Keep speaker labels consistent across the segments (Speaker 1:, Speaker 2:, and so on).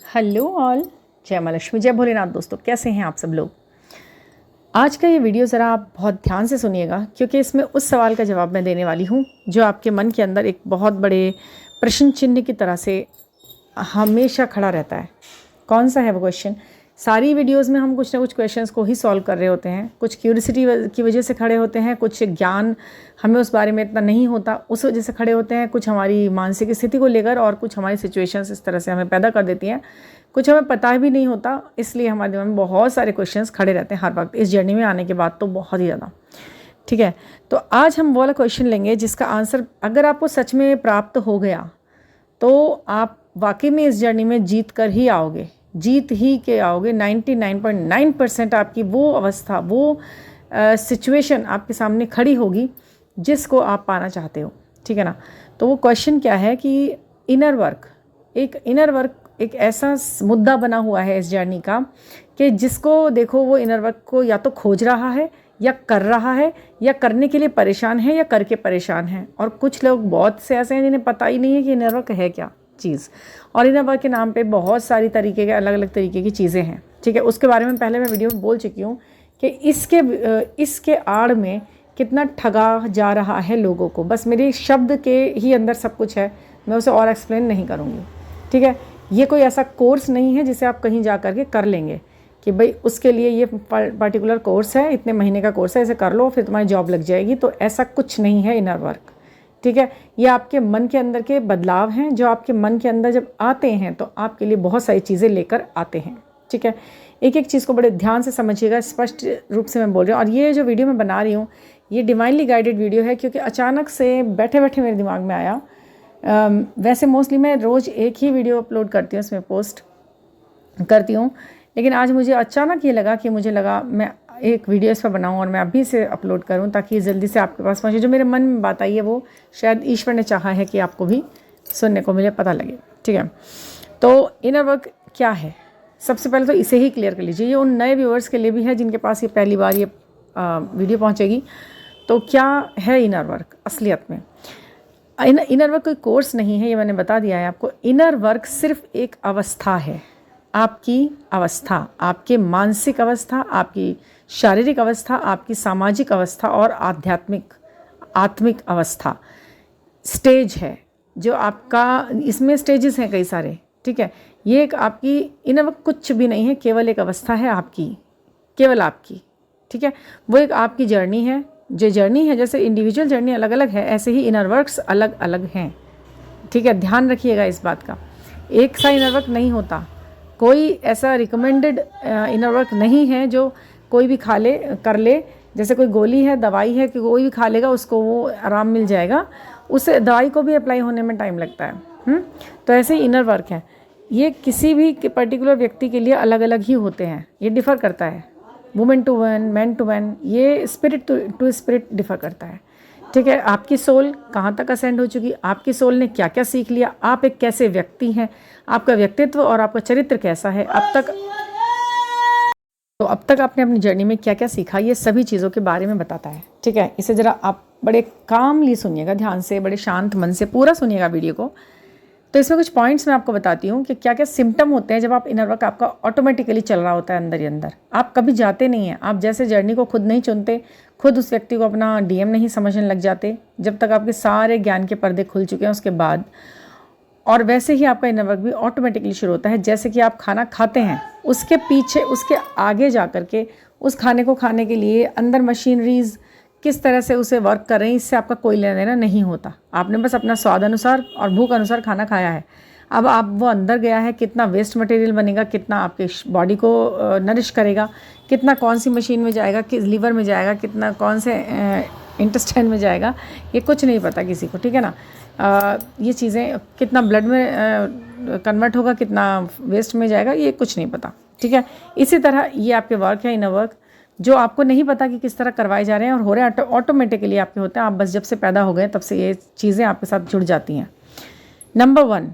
Speaker 1: Hello all, जय माँ लक्ष्मी, जय भोलेनाथ। दोस्तों, कैसे हैं आप सब लोग। आज का ये वीडियो ज़रा आप बहुत ध्यान से सुनिएगा, क्योंकि इसमें उस सवाल का जवाब मैं देने वाली हूँ जो आपके मन के अंदर एक बहुत बड़े प्रश्न चिन्ह की तरह से हमेशा खड़ा रहता है। कौन सा है वो क्वेश्चन? सारी वीडियोस में हम कुछ ना कुछ क्वेश्चंस को ही सॉल्व कर रहे होते हैं। कुछ क्यूरियोसिटी की वजह से खड़े होते हैं, कुछ ज्ञान हमें उस बारे में इतना नहीं होता उस वजह से खड़े होते हैं, कुछ हमारी मानसिक स्थिति को लेकर, और कुछ हमारी सिचुएशंस इस तरह से हमें पैदा कर देती हैं, कुछ हमें पता भी नहीं होता। इसलिए हमारे दिमाग में बहुत सारे क्वेश्चंस खड़े रहते हैं हर वक्त, इस जर्नी में आने के बाद तो बहुत ही ज़्यादा। ठीक है, तो आज हम वो वाला क्वेश्चन लेंगे जिसका आंसर अगर आपको सच में प्राप्त हो गया तो आप वाकई में इस जर्नी में जीत कर ही आओगे, जीत ही के आओगे। 99.9% आपकी वो अवस्था, वो सिचुएशन आपके सामने खड़ी होगी जिसको आप पाना चाहते हो। ठीक है ना। तो वो क्वेश्चन क्या है कि इनर वर्क एक ऐसा मुद्दा बना हुआ है इस जर्नी का कि जिसको देखो वो इनर वर्क को या तो खोज रहा है या कर रहा है या करने के लिए परेशान है या करके परेशान है। और कुछ लोग बहुत से ऐसे हैं जिन्हें पता ही नहीं है कि इनर वर्क है क्या चीज़। और इनर वर्क के नाम पे बहुत सारी तरीके के अलग अलग तरीके की चीज़ें हैं। ठीक है, उसके बारे में पहले मैं वीडियो में बोल चुकी हूँ कि इसके आड़ में कितना ठगा जा रहा है लोगों को। बस मेरे शब्द के ही अंदर सब कुछ है, मैं उसे और एक्सप्लेन नहीं करूँगी। ठीक है, ये कोई ऐसा कोर्स नहीं है जिसे आप कहीं जा कर के कर लेंगे कि भाई उसके लिए ये पर्टिकुलर कोर्स है, इतने महीने का कोर्स है, इसे कर लो फिर तुम्हारी जॉब लग जाएगी। तो ऐसा कुछ नहीं है इनर वर्क। ठीक है, ये आपके मन के अंदर के बदलाव हैं जो आपके मन के अंदर जब आते हैं तो आपके लिए बहुत सारी चीज़ें लेकर आते हैं। ठीक है, एक एक चीज़ को बड़े ध्यान से समझिएगा, स्पष्ट रूप से मैं बोल रही हूँ। और ये जो वीडियो मैं बना रही हूँ ये डिवाइनली गाइडेड वीडियो है, क्योंकि अचानक से बैठे बैठे मेरे दिमाग में आया। वैसे मोस्टली मैं रोज़ एक ही वीडियो अपलोड करती हूँ, उसमें पोस्ट करती हूँ, लेकिन आज मुझे अचानक ये लगा कि मैं एक वीडियो इस पर बनाऊँ और मैं अभी से अपलोड करूँ ताकि जल्दी से आपके पास पहुँचे। जो मेरे मन में बात आई है वो शायद ईश्वर ने चाहा है कि आपको भी सुनने को मिले, पता लगे। ठीक है, तो इनर वर्क क्या है सबसे पहले तो इसे ही क्लियर कर लीजिए। ये उन नए व्यूअर्स के लिए भी है जिनके पास ये पहली बार ये वीडियो पहुँचेगी। तो क्या है इनर वर्क असलियत में? इनर वर्क कोई कोर्स नहीं है, ये मैंने बता दिया है आपको। इनर वर्क सिर्फ एक अवस्था है, आपकी अवस्था, आपके मानसिक अवस्था, आपकी शारीरिक अवस्था, आपकी सामाजिक अवस्था और आत्मिक अवस्था। स्टेज है जो आपका, इसमें स्टेजेस हैं कई सारे। ठीक है, ये एक आपकी इनर वर्क कुछ भी नहीं है, केवल एक अवस्था है आपकी, केवल आपकी। ठीक है, वो एक आपकी जर्नी है। जो जर्नी है, जैसे इंडिविजुअल जर्नी अलग अलग है, ऐसे ही इनर वर्क्स अलग अलग हैं। ठीक है, ध्यान रखिएगा इस बात का। एक सा इनर वर्क नहीं होता, कोई ऐसा रिकमेंडेड इनर वर्क नहीं है जो कोई भी खा ले कर ले। जैसे कोई गोली है, दवाई है कि कोई भी खा लेगा उसको वो आराम मिल जाएगा, उस दवाई को भी अप्लाई होने में टाइम लगता है। तो ऐसे ही इनर वर्क है, ये किसी भी पर्टिकुलर व्यक्ति के लिए अलग अलग ही होते हैं। ये डिफ़र करता है women to women, man to man, ये स्पिरिट टू स्पिरिट डिफ़र करता है। ठीक है, आपकी सोल कहाँ तक असेंड हो चुकी, आपकी सोल ने क्या क्या सीख लिया, आप एक कैसे व्यक्ति हैं, आपका व्यक्तित्व और आपका चरित्र कैसा है अब तक आपने अपनी जर्नी में क्या क्या सीखा, ये सभी चीज़ों के बारे में बताता है। ठीक है, इसे ज़रा आप बड़े कामली सुनिएगा, ध्यान से, बड़े शांत मन से पूरा सुनिएगा वीडियो को। तो इसमें कुछ पॉइंट्स मैं आपको बताती हूँ कि क्या क्या सिम्टम होते हैं जब आप इनर वर्क आपका ऑटोमेटिकली चल रहा होता है अंदर ही अंदर। आप कभी जाते नहीं हैं, आप जैसे जर्नी को खुद नहीं चुनते, खुद उस व्यक्ति को अपना डीएम नहीं समझने लग जाते जब तक आपके सारे ज्ञान के पर्दे खुल चुके हैं उसके बाद। और वैसे ही आपका इनर वर्क भी ऑटोमेटिकली शुरू होता है। जैसे कि आप खाना खाते हैं, उसके पीछे, उसके आगे जा कर के उस खाने को खाने के लिए अंदर मशीनरीज किस तरह से उसे वर्क कर रही हैं, इससे आपका कोई लेना देना नहीं होता। आपने बस अपना स्वाद अनुसार और भूख अनुसार खाना खाया है। अब आप वो अंदर गया है, कितना वेस्ट मटेरियल बनेगा, कितना आपके बॉडी को नरिश करेगा, कितना कौन सी मशीन में जाएगा, किस लीवर में जाएगा, कितना कौन से इंटेस्टाइन में जाएगा, ये कुछ नहीं पता किसी को। ठीक है ना। ये चीज़ें कितना ब्लड में कन्वर्ट होगा, कितना वेस्ट में जाएगा, ये कुछ नहीं पता। ठीक है, इसी तरह ये आपके वर्क है इनर वर्क, जो आपको नहीं पता कि किस तरह करवाए जा रहे हैं और हो रहे हैं, ऑटोमेटिकली आपके होते हैं। आप बस जब से पैदा हो गए तब से ये चीज़ें आपके साथ जुड़ जाती हैं। नंबर 1,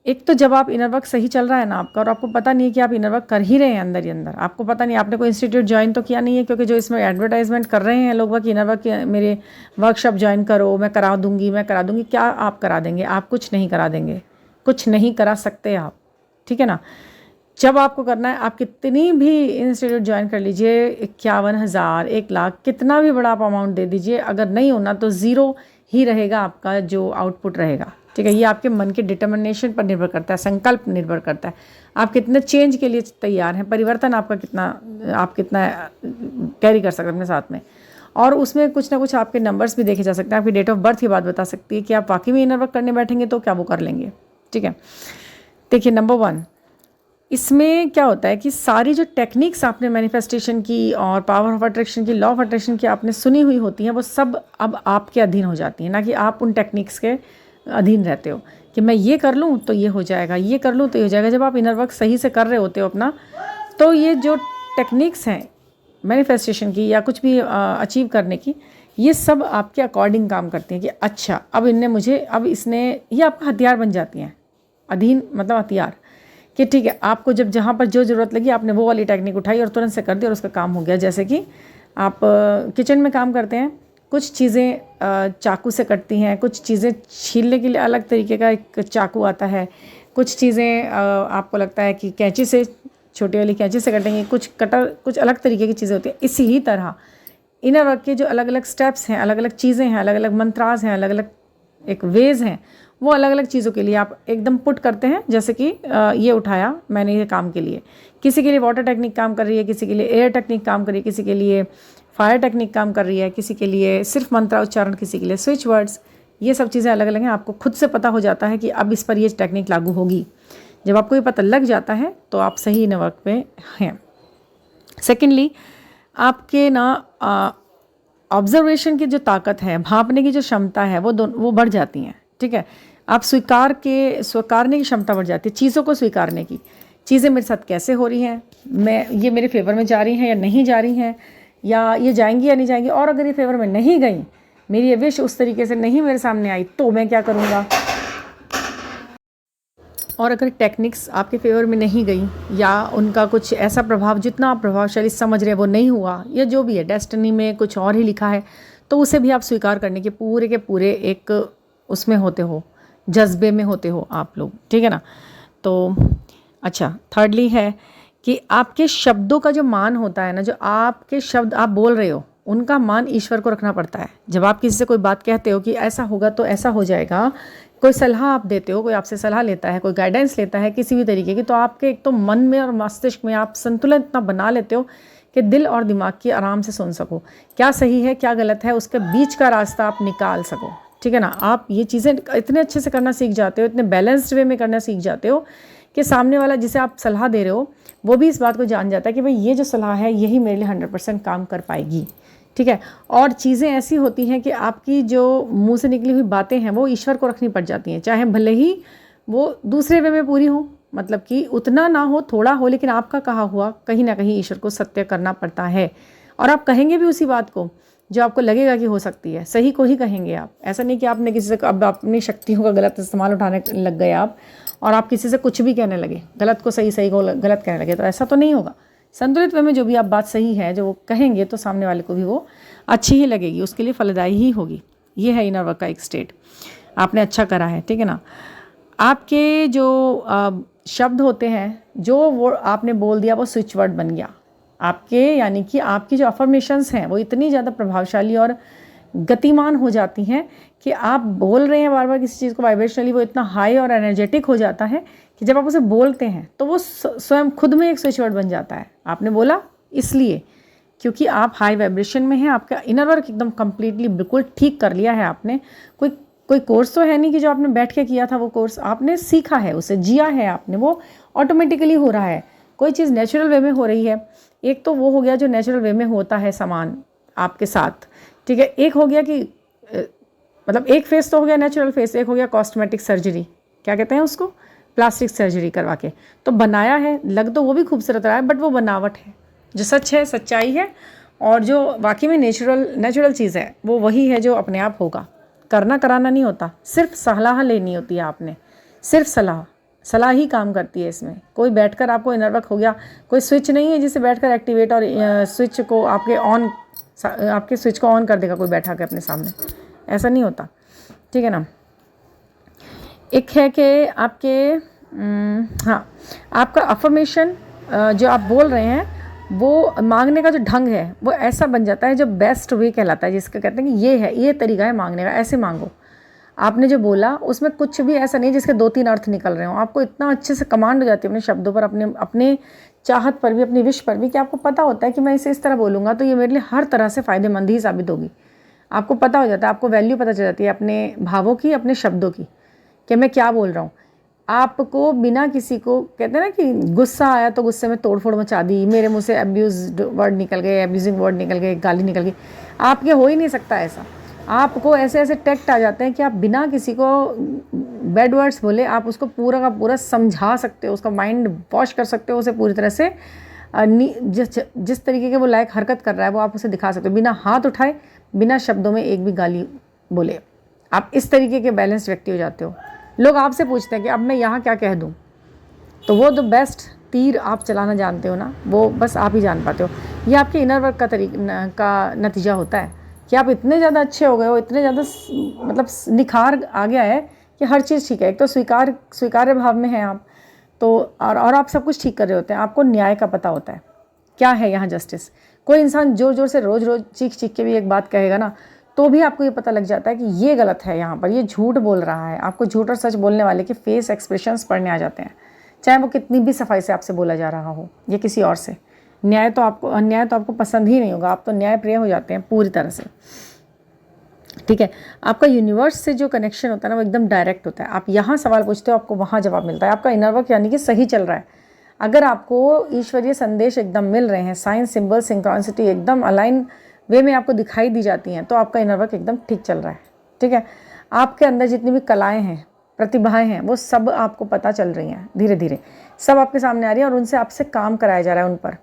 Speaker 1: एक तो जब आप इनर वर्क सही चल रहा है ना आपका, और आपको पता नहीं है कि आप इनर वर्क कर ही रहे हैं अंदर ही अंदर, आपको पता नहीं, आपने कोई इंस्टीट्यूट ज्वाइन तो किया नहीं है, क्योंकि जो इसमें एडवर्टाइजमेंट कर रहे हैं लोग कि इनर वर्क मेरे वर्कशॉप ज्वाइन करो, मैं करा दूंगी। क्या आप करा देंगे? आप कुछ नहीं करा देंगे, कुछ नहीं करा सकते आप। ठीक है ना। जब आपको करना है, आप कितनी भी इंस्टीट्यूट ज्वाइन कर लीजिए, 51,000, 1,00,000, कितना भी बड़ा आप अमाउंट दे दीजिए, अगर नहीं होना तो ज़ीरो ही रहेगा आपका जो आउटपुट रहेगा, ठीक है। ये आपके मन के डिटर्मिनेशन पर निर्भर करता है, संकल्प निर्भर करता है, आप कितने चेंज के लिए तैयार हैं, परिवर्तन आपका कितना, आप कितना कैरी कर सकते हैं अपने साथ में। और उसमें कुछ ना कुछ आपके नंबर्स भी देखे जा सकते हैं, आपकी डेट ऑफ बर्थ की बात बता सकती है कि आप वाकई में इनर वर्क करने बैठेंगे तो क्या वो कर लेंगे, ठीक है। देखिए, नंबर 1, इसमें क्या होता है कि सारी जो टेक्निक्स आपने मैनिफेस्टेशन की और पावर ऑफ अट्रैक्शन की, लॉ ऑफ अट्रैक्शन की आपने सुनी हुई होती हैं, वो सब अब आपके अधीन हो जाती हैं, ना कि आप उन टेक्निक्स के अधीन रहते हो कि मैं ये कर लूँ तो ये हो जाएगा, ये कर लूँ तो ये हो जाएगा। जब आप इनर वर्क सही से कर रहे होते हो अपना, तो ये जो टेक्निक्स हैं मैनिफेस्टेशन की या कुछ भी अचीव करने की, ये सब आपके अकॉर्डिंग काम करती हैं कि अच्छा अब इनने मुझे, अब इसने, ये आपका हथियार बन जाती हैं। अधीन मतलब हथियार, कि ठीक है, आपको जब जहाँ पर जो ज़रूरत लगी आपने वो वाली टेक्निक उठाई और तुरंत से कर दी और उसका काम हो गया। जैसे कि आप किचन में काम करते हैं, कुछ चीज़ें चाकू से कटती हैं, कुछ चीज़ें छीलने के लिए अलग तरीके का एक चाकू आता है, कुछ चीज़ें आपको लगता है कि कैंची से, छोटी वाली कैंची से कटेंगे, कुछ कटर, कुछ अलग तरीके की चीज़ें होती हैं। इसी ही तरह इनर वर्क के जो अलग अलग स्टेप्स हैं, अलग अलग चीज़ें हैं, अलग अलग मंत्रास हैं, अलग अलग एक वेज हैं, वो अलग अलग चीज़ों के लिए आप एकदम पुट करते हैं। जैसे कि ये उठाया मैंने ये काम के लिए, किसी के लिए वाटर टेक्निक काम कर रही है, किसी के लिए एयर टेक्निक काम कर रही है, किसी के लिए फायर टेक्निक काम कर रही है, किसी के लिए सिर्फ मंत्र उच्चारण, किसी के लिए स्विच वर्ड्स, ये सब चीज़ें अलग अलग हैं। आपको खुद से पता हो जाता है कि अब इस पर ये टेक्निक लागू होगी। जब आपको ये पता लग जाता है तो आप सही इनर वर्क पे हैं। सेकेंडली, आपके ना ऑब्जर्वेशन की जो ताकत है, भांपने की जो क्षमता है, वो बढ़ जाती हैं, ठीक है। आप स्वीकारने की क्षमता बढ़ जाती है, चीज़ों को स्वीकारने की, चीज़ें मेरे साथ कैसे हो रही हैं, ये मेरे फेवर में जा रही हैं या नहीं जा रही हैं, या ये जाएंगी या नहीं जाएंगी, और अगर ये फेवर में नहीं गई, मेरी ये विश उस तरीके से नहीं मेरे सामने आई, तो मैं क्या करूँगा। और अगर टेक्निक्स आपके फेवर में नहीं गई या उनका कुछ ऐसा प्रभाव, जितना आप प्रभावशाली समझ रहे हैं वो नहीं हुआ, या जो भी है डेस्टिनी में कुछ और ही लिखा है, तो उसे भी आप स्वीकार करने के पूरे एक उसमें होते हो, जज्बे में होते हो आप लोग, ठीक है ना। तो अच्छा, थर्डली है कि आपके शब्दों का जो मान होता है ना, जो आपके शब्द आप बोल रहे हो, उनका मान ईश्वर को रखना पड़ता है। जब आप किसी से कोई बात कहते हो कि ऐसा होगा तो ऐसा हो जाएगा, कोई सलाह आप देते हो, कोई आपसे सलाह लेता है, कोई गाइडेंस लेता है किसी भी तरीके की, तो आपके एक तो मन में और मस्तिष्क में आप संतुलन इतना बना लेते हो कि दिल और दिमाग की आराम से सुन सको, क्या सही है क्या गलत है, उसके बीच का रास्ता आप निकाल सको, ठीक है ना। आप ये चीज़ें इतने अच्छे से करना सीख जाते हो, इतने बैलेंस्ड वे में करना सीख जाते हो कि सामने वाला जिसे आप सलाह दे रहे हो वो भी इस बात को जान जाता है कि भाई ये जो सलाह है यही मेरे लिए 100% काम कर पाएगी, ठीक है। और चीज़ें ऐसी होती हैं कि आपकी जो मुंह से निकली हुई बातें हैं वो ईश्वर को रखनी पड़ जाती हैं, चाहे भले ही वो दूसरे वे में पूरी हो, मतलब कि उतना ना हो, थोड़ा हो, लेकिन आपका कहा हुआ कहीं ना कहीं ईश्वर को सत्य करना पड़ता है। और आप कहेंगे भी उसी बात को जो आपको लगेगा कि हो सकती है, सही को ही कहेंगे आप। ऐसा नहीं कि आपने किसी से अब अपनी शक्तियों का गलत इस्तेमाल उठाने लग गए आप और आप किसी से कुछ भी कहने लगे, गलत को सही, सही को गलत कहने लगे, तो ऐसा तो नहीं होगा। संतुलित वे में जो भी आप बात सही है जो वो कहेंगे तो सामने वाले को भी वो अच्छी ही लगेगी, उसके लिए फलदायी ही होगी। ये है इनर वर्क का एक स्टेट। आपने अच्छा करा है, ठीक है ना। आपके जो शब्द होते हैं, जो वो आपने बोल दिया वो स्विच वर्ड बन गया आपके, यानी कि आपकी जो अफर्मेशंस हैं वो इतनी ज़्यादा प्रभावशाली और गतिमान हो जाती हैं कि आप बोल रहे हैं बार बार किसी चीज़ को, वाइब्रेशनली वो इतना हाई और एनर्जेटिक हो जाता है कि जब आप उसे बोलते हैं तो वो स्वयं खुद में एक स्विच वर्ड बन जाता है। आपने बोला इसलिए क्योंकि आप हाई वाइब्रेशन में हैं, आपका इनर वर्क एकदम कंप्लीटली बिल्कुल ठीक कर लिया है आपने। कोई कोर्स तो है नहीं कि जो आपने बैठ के किया था, वो कोर्स आपने सीखा है, उसे जिया है आपने, वो ऑटोमेटिकली हो रहा है। कोई चीज़ नेचुरल वे में हो रही है। एक तो वो हो गया जो नेचुरल वे में होता है सामान आपके साथ, ठीक है। एक हो गया कि मतलब एक फेस तो हो गया नेचुरल फेस, एक हो गया कॉस्मेटिक सर्जरी, क्या कहते हैं उसको, प्लास्टिक सर्जरी करवा के तो बनाया है, लग तो वो भी खूबसूरत रहा है, बट वो बनावट है। जो सच है, सच्चाई है, और जो वाकई में नेचुरल चीज़ है वो वही है जो अपने आप होगा। करना कराना नहीं होता, सिर्फ सलाह लेनी होती है आपने, सिर्फ सलाह ही काम करती है इसमें। कोई बैठकर आपको इनर वर्क हो गया, कोई स्विच नहीं है जिसे बैठकर एक्टिवेट और स्विच को आपके स्विच को ऑन कर देगा कोई बैठा के अपने सामने, ऐसा नहीं होता, ठीक है ना। एक है कि आपके हाँ, आपका अफर्मेशन जो आप बोल रहे हैं वो मांगने का जो ढंग है वो ऐसा बन जाता है जो बेस्ट वे कहलाता है, जिसका कहते हैं कि ये है, ये तरीका है मांगने का, ऐसे मांगो। आपने जो बोला उसमें कुछ भी ऐसा नहीं जिसके 2-3 अर्थ निकल रहे हो। आपको इतना अच्छे से कमांड हो जाती है अपने शब्दों पर, अपने अपने चाहत पर भी, अपनी विश पर भी, कि आपको पता होता है कि मैं इसे इस तरह बोलूँगा तो ये मेरे लिए हर तरह से फ़ायदेमंद ही साबित होगी। आपको पता हो जाता है, आपको वैल्यू पता चल जाती है अपने भावों की, अपने शब्दों की, कि मैं क्या बोल रहा हूँ। आपको बिना किसी को, कहते हैं ना कि गुस्सा आया तो गुस्से में तोड़ फोड़ मचा दी, मेरे मुंह से अब्यूज वर्ड निकल गए, अब्यूजिंग वर्ड निकल गए, गाली निकल गई, आपके हो ही नहीं सकता ऐसा। आपको ऐसे ऐसे टैक्ट आ जाते हैं कि आप बिना किसी को बैड वर्ड्स बोले आप उसको पूरा का पूरा समझा सकते हो, उसका माइंड वॉश कर सकते हो, उसे पूरी तरह से जिस तरीके के वो लायक हरकत कर रहा है वो आप उसे दिखा सकते हो, बिना हाथ उठाए, बिना शब्दों में एक भी गाली बोले। आप इस तरीके के बैलेंस्ड व्यक्ति हो जाते हो। लोग आपसे पूछते हैं कि अब मैं यहाँ क्या कह दूँ, तो वो द बेस्ट तीर आप चलाना जानते हो ना, वो बस आप ही जान पाते हो। ये आपके इनर वर्क का नतीजा होता है कि आप इतने ज़्यादा अच्छे हो गए हो, इतने ज़्यादा मतलब निखार आ गया है कि हर चीज़ ठीक है। एक तो स्वीकार्य भाव में हैं आप, तो और आप सब कुछ ठीक कर रहे होते हैं। आपको न्याय का पता होता है, क्या है यहाँ जस्टिस। कोई इंसान जोर जोर से रोज़ रोज़ चीख चीख के भी एक बात कहेगा ना, तो भी आपको ये पता लग जाता है कि ये गलत है, यहाँ पर ये झूठ बोल रहा है। आपको झूठ और सच बोलने वाले के फेस एक्सप्रेशंस पढ़ने आ जाते हैं, चाहे वो कितनी भी सफाई से आपसे बोला जा रहा हो या किसी और से। अन्याय तो आपको पसंद ही नहीं होगा, आप तो न्याय प्रिय हो जाते हैं पूरी तरह से। ठीक है, आपका यूनिवर्स से जो कनेक्शन होता है ना वो एकदम डायरेक्ट होता है। आप यहाँ सवाल पूछते हो, आपको वहाँ जवाब मिलता है। आपका इनर वर्क यानी कि सही चल रहा है। अगर आपको ईश्वरीय संदेश एकदम मिल रहे हैं, साइंस, सिंबल, सिंक्रोनिसिटी एकदम अलाइन वे में आपको दिखाई दी जाती हैं, तो आपका इनर वर्क एकदम ठीक चल रहा है। ठीक है, आपके अंदर जितनी भी कलाएं हैं, प्रतिभाएं हैं, वो सब आपको पता चल रही हैं, धीरे धीरे सब आपके सामने आ रही है और उनसे आपसे काम कराया जा रहा है उन पर।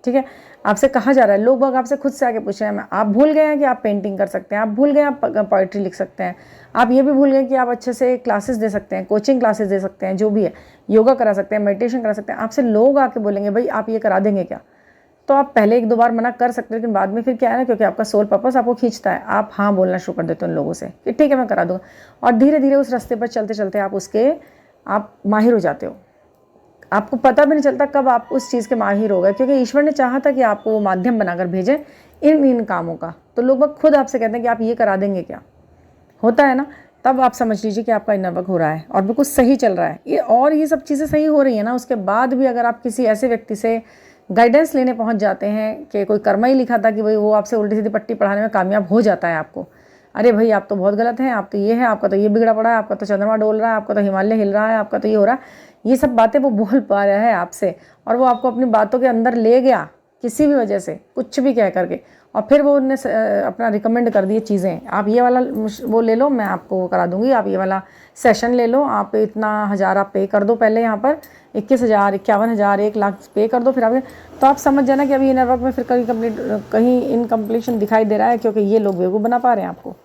Speaker 1: ठीक है, आपसे कहा जा रहा है, लोग बाग आपसे खुद से आके पूछ रहे हैं। आप भूल गए हैं कि आप पेंटिंग कर सकते हैं, आप भूल गए आप पोइट्री लिख सकते हैं, आप ये भी भूल गए कि आप अच्छे से क्लासेस दे सकते हैं, कोचिंग क्लासेस दे सकते हैं, जो भी है, योगा करा सकते हैं, मेडिटेशन करा सकते हैं। आपसे लोग आके बोलेंगे भाई आप ये करा देंगे क्या, तो आप पहले 1-2 बार मना कर सकते हैं, लेकिन बाद में फिर क्या है ना, क्योंकि आपका सोल पर्पस आपको खींचता है, आप हाँ बोलना शुरू कर देते हो उन लोगों से कि ठीक है मैं करा दूँगा। और धीरे धीरे उस रास्ते पर चलते चलते आप माहिर हो जाते हो। आपको पता भी नहीं चलता कब आप उस चीज़ के माहिर हो गए, क्योंकि ईश्वर ने चाहा था कि आपको वो माध्यम बनाकर भेजे इन कामों का। तो लोग खुद आपसे कहते हैं कि आप ये करा देंगे क्या, होता है ना, तब आप समझ लीजिए कि आपका इनर वर्क हो रहा है और बिल्कुल सही चल रहा है। ये सब चीज़ें सही हो रही है ना, उसके बाद भी अगर आप किसी ऐसे व्यक्ति से गाइडेंस लेने पहुंच जाते हैं कि कोई कर्मा ही लिखा था कि भाई वो आपसे उल्टी सीधी पट्टी पढ़ाने में कामयाब हो जाता है आपको, अरे भाई आप तो बहुत गलत हैं, आप तो ये है, आपका तो ये बिगड़ा पड़ा है, आपका तो चंद्रमा डोल रहा है, आपका तो हिमालय हिल रहा है, आपका तो ये हो रहा है, ये सब बातें वो बोल पा रहा है आपसे, और वो आपको अपनी बातों के अंदर ले गया किसी भी वजह से, कुछ भी कह करके, और फिर वो उनने अपना रिकमेंड कर दिए चीज़ें, आप ये वाला वो ले लो, मैं आपको वो करा दूंगी, आप ये वाला सेशन ले लो, आप इतना 1000 आप पे कर दो पहले, यहाँ पर 21,000, 51,000, 1 लाख पे कर दो, फिर आप, तो आप समझ जाना कि अभी इनर वर्क में फिर कहीं इनकम्प्लीशन दिखाई दे रहा है, क्योंकि ये लोग बेवकूफ़ बना पा रहे हैं आपको,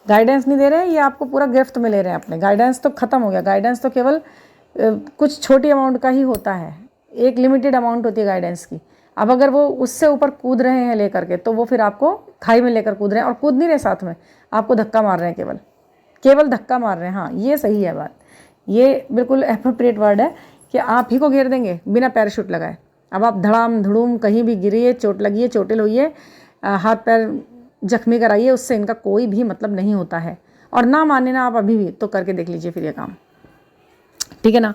Speaker 1: गाइडेंस नहीं दे रहे हैं, ये आपको पूरा गिरफ्त में ले रहे हैं अपने। गाइडेंस तो ख़त्म हो गया, गाइडेंस तो केवल कुछ छोटी अमाउंट का ही होता है, एक लिमिटेड अमाउंट होती है गाइडेंस की। अब अगर वो उससे ऊपर कूद रहे हैं लेकर के, तो वो फिर आपको खाई में लेकर कूद रहे हैं, और कूद नहीं रहे साथ में, आपको धक्का मार रहे हैं, केवल धक्का मार रहे हैं। हाँ, ये सही है बात, ये बिल्कुल एप्रोप्रिएट वर्ड है कि आप ही को घेर देंगे बिना पैराशूट लगाए। अब आप धड़ाम धड़ूम कहीं भी गिरिए, चोट लगिए, चोटिल होइए, हाथ पैर जख्मी कराइए, उससे इनका कोई भी मतलब नहीं होता है। और ना माने ना आप अभी भी तो करके देख लीजिए फिर ये काम, ठीक है ना।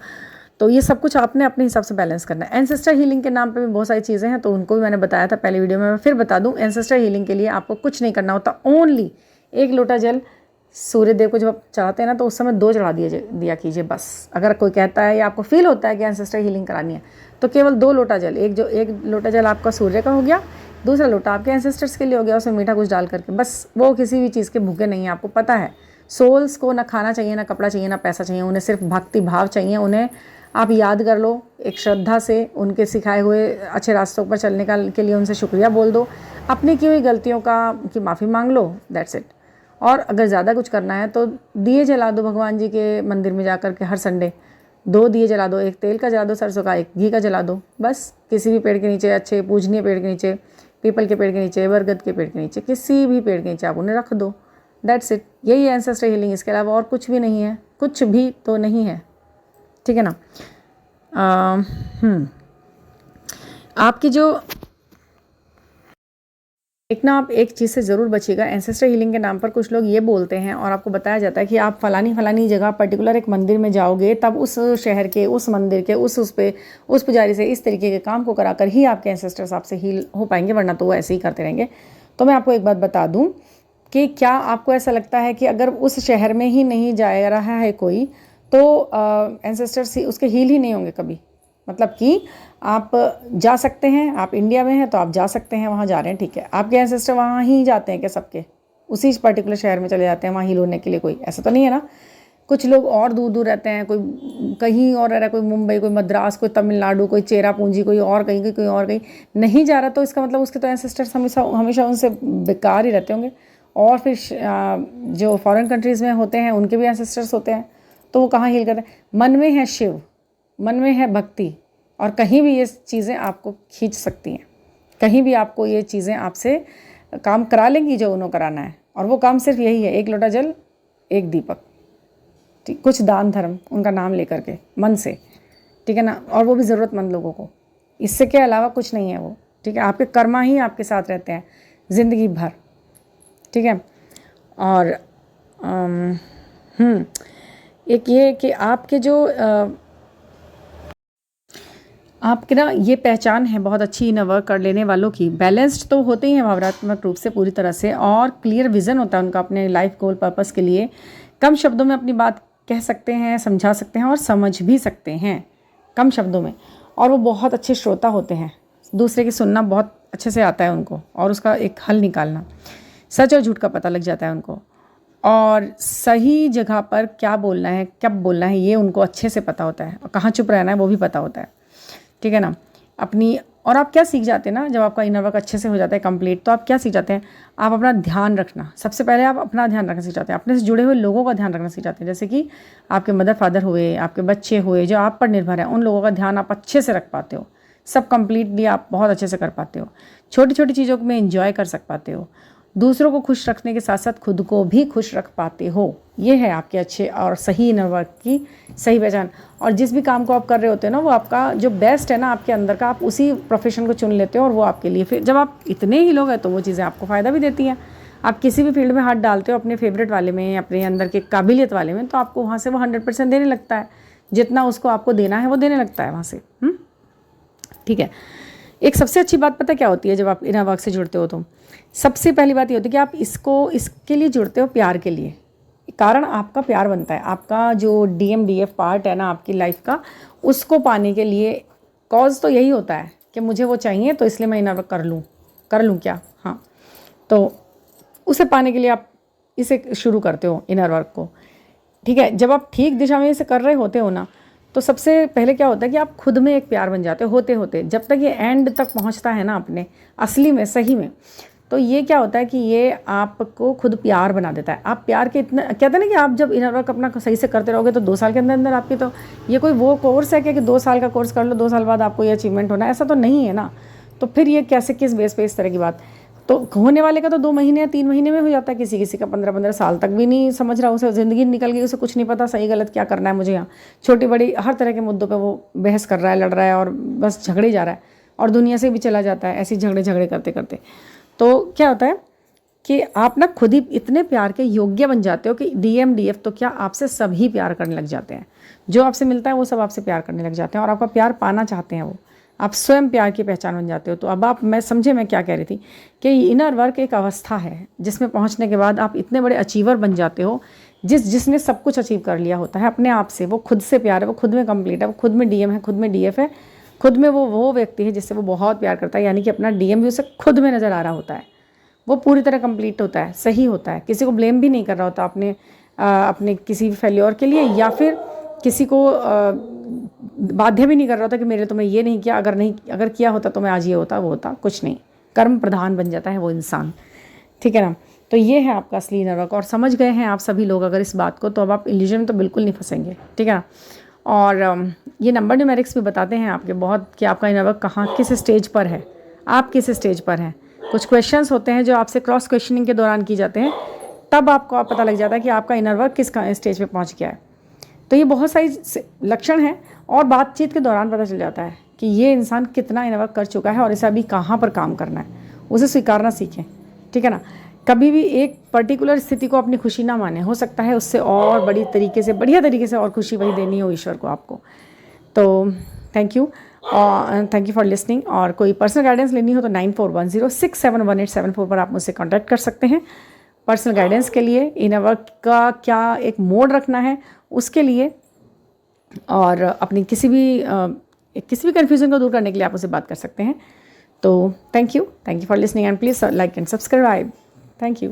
Speaker 1: तो ये सब कुछ आपने अपने हिसाब से बैलेंस करना है। एंसेस्टर हीलिंग के नाम पे भी बहुत सारी चीज़ें हैं, तो उनको भी मैंने बताया था पहले वीडियो में, मैं फिर बता दूं। एंसेस्टर हीलिंग के लिए आपको कुछ नहीं करना होता, ओनली 1 लोटा जल सूर्य देव को जब आप चाहते हैं ना, तो उस समय 2 चढ़ा दिया कीजिए बस। अगर कोई कहता है या आपको फील होता है कि एंसेस्टर हीलिंग करानी है, तो केवल 2 लोटा जल, एक लोटा जल आपका सूर्य का हो गया, दूसरा लोटा आपके एंसेस्टर्स के लिए हो गया, उसमें मीठा कुछ डाल करके, बस। वो किसी भी चीज़ के भूखे नहीं है, आपको पता है। सोल्स को ना खाना चाहिए, ना कपड़ा चाहिए, ना पैसा चाहिए, उन्हें सिर्फ भक्ति भाव चाहिए। उन्हें आप याद कर लो एक श्रद्धा से, उनके सिखाए हुए अच्छे रास्तों पर चलने के लिए उनसे शुक्रिया बोल दो, अपनी की हुई गलतियों की माफ़ी मांग लो, दैट्स इट। और अगर ज़्यादा कुछ करना है तो दिए जला दो भगवान जी के मंदिर में जा कर के हर संडे, 2 दिए जला दो, एक तेल का जला दो सरसों का, एक घी का जला दो, बस। किसी भी पेड़ के नीचे, अच्छे पूजनीय पेड़ के नीचे, पीपल के पेड़ के नीचे, बरगद के पेड़ के नीचे, किसी भी पेड़ के नीचे आप उन्हें रख दो, दैट्स इट। यही है एंसेस्टर हीलिंग, इसके अलावा और कुछ भी नहीं है, कुछ भी तो नहीं है। ठीक है ना। आपकी जो एक ना, आप एक चीज़ से ज़रूर बचिएगा। एंसेस्टर हीलिंग के नाम पर कुछ लोग ये बोलते हैं और आपको बताया जाता है कि आप फलानी जगह पर्टिकुलर एक मंदिर में जाओगे, तब उस शहर के, उस मंदिर के, उस पुजारी से इस तरीके के काम को कराकर ही आपके एंसेस्टर्स आपसे हील हो पाएंगे, वरना तो वो ऐसे ही करते रहेंगे। तो मैं आपको एक बात बता दूँ कि क्या आपको ऐसा लगता है कि अगर उस शहर में ही नहीं जा रहा है कोई, तो एंसेस्टर्स उसके हील ही नहीं होंगे कभी? मतलब कि आप जा सकते हैं, आप इंडिया में हैं तो आप जा सकते हैं, वहाँ जा रहे हैं, ठीक है, आपके एंसेस्टर वहाँ ही जाते हैं क्या? सबके उसी पर्टिकुलर शहर में चले जाते हैं वहाँ हील होने के लिए? कोई ऐसा तो नहीं है ना। कुछ लोग और दूर दूर रहते हैं, कोई कहीं और रह रहा है, कोई मुंबई, कोई मद्रास, कोई तमिलनाडु, कोई चेरापूंजी, कोई और कहीं, कोई और कहीं नहीं जा रहा, तो इसका मतलब उसके तो एंसेस्टर्स हमेशा उनसे बेकार ही रहते होंगे। और फिर जो फॉरेन कंट्रीज़ में होते हैं उनके भी एंसेस्टर्स होते हैं, तो वो कहाँ हील करते हैं? मन में है शिव, मन में है भक्ति, और कहीं भी ये चीज़ें आपको खींच सकती हैं, कहीं भी आपको ये चीज़ें आपसे काम करा लेंगी जो उन्होंने कराना है। और वो काम सिर्फ यही है, एक लोटा जल, एक दीपक, ठीक, कुछ दान धर्म उनका नाम लेकर के मन से, ठीक है ना, और वो भी ज़रूरतमंद लोगों को। इससे के अलावा कुछ नहीं है वो, ठीक है। आपके कर्मा ही आपके साथ रहते हैं ज़िंदगी भर, ठीक है। और एक ये कि आपके जो आपके ना ये पहचान है बहुत अच्छी इनर वर्क कर लेने वालों की। बैलेंस्ड तो होते ही हैं भावनात्मक रूप से पूरी तरह से, और क्लियर विज़न होता है उनका अपने लाइफ गोल पर्पस के लिए। कम शब्दों में अपनी बात कह सकते हैं, समझा सकते हैं और समझ भी सकते हैं कम शब्दों में। और वो बहुत अच्छे श्रोता होते हैं, दूसरे की सुनना बहुत अच्छे से आता है उनको, और उसका एक हल निकालना, सच और झूठ का पता लग जाता है उनको, और सही जगह पर क्या बोलना है, कब बोलना है, ये उनको अच्छे से पता होता है, और कहाँ चुप रहना है वो भी पता होता है, ठीक है ना। अपनी और आप क्या सीख जाते हैं ना, जब आपका इनर वर्क अच्छे से हो जाता है कंप्लीट, तो आप क्या सीख जाते हैं? आप अपना ध्यान रखना, सबसे पहले आप अपना ध्यान रखना सीख जाते हैं, अपने से जुड़े हुए लोगों का ध्यान रखना सीख जाते हैं। जैसे कि आपके मदर फादर हुए, आपके बच्चे हुए, जो आप पर निर्भर हैं, उन लोगों का ध्यान आप अच्छे से रख पाते हो, सब कंप्लीटली आप बहुत अच्छे से कर पाते हो, छोटी छोटी चीज़ों में एंजॉय कर सक पाते हो, दूसरों को खुश रखने के साथ साथ खुद को भी खुश रख पाते हो। ये है आपके अच्छे और सही इनर वर्क की सही पहचान। और जिस भी काम को आप कर रहे होते हो ना, वो आपका जो बेस्ट है ना आपके अंदर का, आप उसी प्रोफेशन को चुन लेते हो, और वो आपके लिए, फिर जब आप इतने ही लोग हैं तो वो चीज़ें आपको फ़ायदा भी देती हैं। आप किसी भी फील्ड में हाथ डालते हो अपने फेवरेट वाले में, अपने अंदर के काबिलियत वाले में, तो आपको वहाँ से वो 100% देने लगता है, जितना उसको आपको देना है वो देने लगता है वहाँ से, ठीक है। एक सबसे अच्छी बात पता क्या होती है जब आप इनर वर्क से जुड़ते हो? तो सबसे पहली बात ये होती है कि आप इसके लिए जुड़ते हो, प्यार के लिए। कारण आपका प्यार बनता है, आपका जो DMDF पार्ट है ना आपकी लाइफ का, उसको पाने के लिए कॉज तो यही होता है कि मुझे वो चाहिए, तो इसलिए मैं इनर वर्क कर लूँ क्या? हाँ, तो उसे पाने के लिए आप इसे शुरू करते हो इनर वर्क को, ठीक है। जब आप ठीक दिशा में इसे कर रहे होते हो ना, तो सबसे पहले क्या होता है कि आप खुद में एक प्यार बन जाते हो होते होते, जब तक ये एंड तक पहुंचता है ना अपने असली में, सही में, तो ये क्या होता है कि ये आपको खुद प्यार बना देता है। आप प्यार के इतने, कहते हैं ना कि आप जब इनर वर्क अपना सही से करते रहोगे तो 2 साल के अंदर अंदर आपकी, तो ये कोई वो कोर्स है क्या कि 2 साल का कोर्स कर लो, 2 साल बाद आपको ये अचीवमेंट होना है? ऐसा तो नहीं है ना। तो फिर ये कैसे, किस बेस पे इस तरह की बात? तो होने वाले का तो 2 महीने या 3 महीने में हो जाता है, किसी का 15-15 साल तक भी नहीं समझ रहा, उसे ज़िंदगी निकल गई, उसे कुछ नहीं पता सही गलत क्या करना है मुझे। यहाँ छोटी बड़ी हर तरह के मुद्दों पे वो बहस कर रहा है, लड़ रहा है, और बस झगड़े जा रहा है, और दुनिया से भी चला जाता है ऐसे झगड़े करते करते। तो क्या होता है कि आप ना खुद ही इतने प्यार के योग्य बन जाते हो कि DMDF तो क्या, आपसे सभी प्यार करने लग जाते हैं, जो आपसे मिलता है वो सब आपसे प्यार करने लग जाते हैं, और आपका प्यार पाना चाहते हैं वो, आप स्वयं प्यार की पहचान बन जाते हो। तो अब मैं क्या कह रही थी कि इनर वर्क एक अवस्था है जिसमें पहुंचने के बाद आप इतने बड़े अचीवर बन जाते हो, जिसने सब कुछ अचीव कर लिया होता है अपने आप से, वो खुद से प्यार है, वो खुद में कंप्लीट है, वो खुद में DM है, खुद में DF है, खुद में वो व्यक्ति है जिससे वो बहुत प्यार करता है, यानी कि अपना DM भी उसे खुद में नज़र आ रहा होता है, वो पूरी तरह कंप्लीट होता है, सही होता है, किसी को ब्लेम भी नहीं कर रहा होता अपने किसी भी फेल्योर के लिए, या फिर किसी को बाध्य भी नहीं कर रहा होता कि मेरे तुमने ये नहीं किया, अगर किया होता तो मैं आज ये होता वो होता, कुछ नहीं, कर्म प्रधान बन जाता है वो इंसान, ठीक है ना। तो ये है आपका असली इनर वर्क, और समझ गए हैं आप सभी लोग अगर इस बात को, तो अब आप इल्यूजन में तो बिल्कुल नहीं फंसेंगे, ठीक है ना। और ये नंबर न्यूमेरिक्स भी बताते हैं आपके बहुत कि आपका इनर वर्क कहाँ, किस स्टेज पर है, आप किस स्टेज पर हैं। कुछ क्वेश्चंस होते हैं जो आपसे क्रॉस क्वेश्चनिंग के दौरान की जाते हैं, तब आपको पता लग जाता है कि आपका इनर वर्क किस स्टेज पे पहुंच गया है। तो ये बहुत सारी लक्षण हैं और बातचीत के दौरान पता चल जाता है कि ये इंसान कितना इनर वर्क कर चुका है और इसे अभी कहाँ पर काम करना है। उसे स्वीकारना सीखें, ठीक है ना। कभी भी एक पर्टिकुलर स्थिति को अपनी खुशी ना माने, हो सकता है उससे और बड़ी तरीके से, बढ़िया तरीके से और खुशी वही देनी हो ईश्वर को आपको। तो थैंक यू फॉर लिसनिंग। और कोई पर्सनल गाइडेंस लेनी हो तो 9410671874 पर आप मुझसे कॉन्टैक्ट कर सकते हैं पर्सनल गाइडेंस के लिए, इनर वर्क का क्या एक मोड रखना है उसके लिए, और अपनी किसी भी कन्फ्यूज़न को दूर करने के लिए आप मुझसे बात कर सकते हैं। तो thank you for listening and please like and subscribe. Thank you.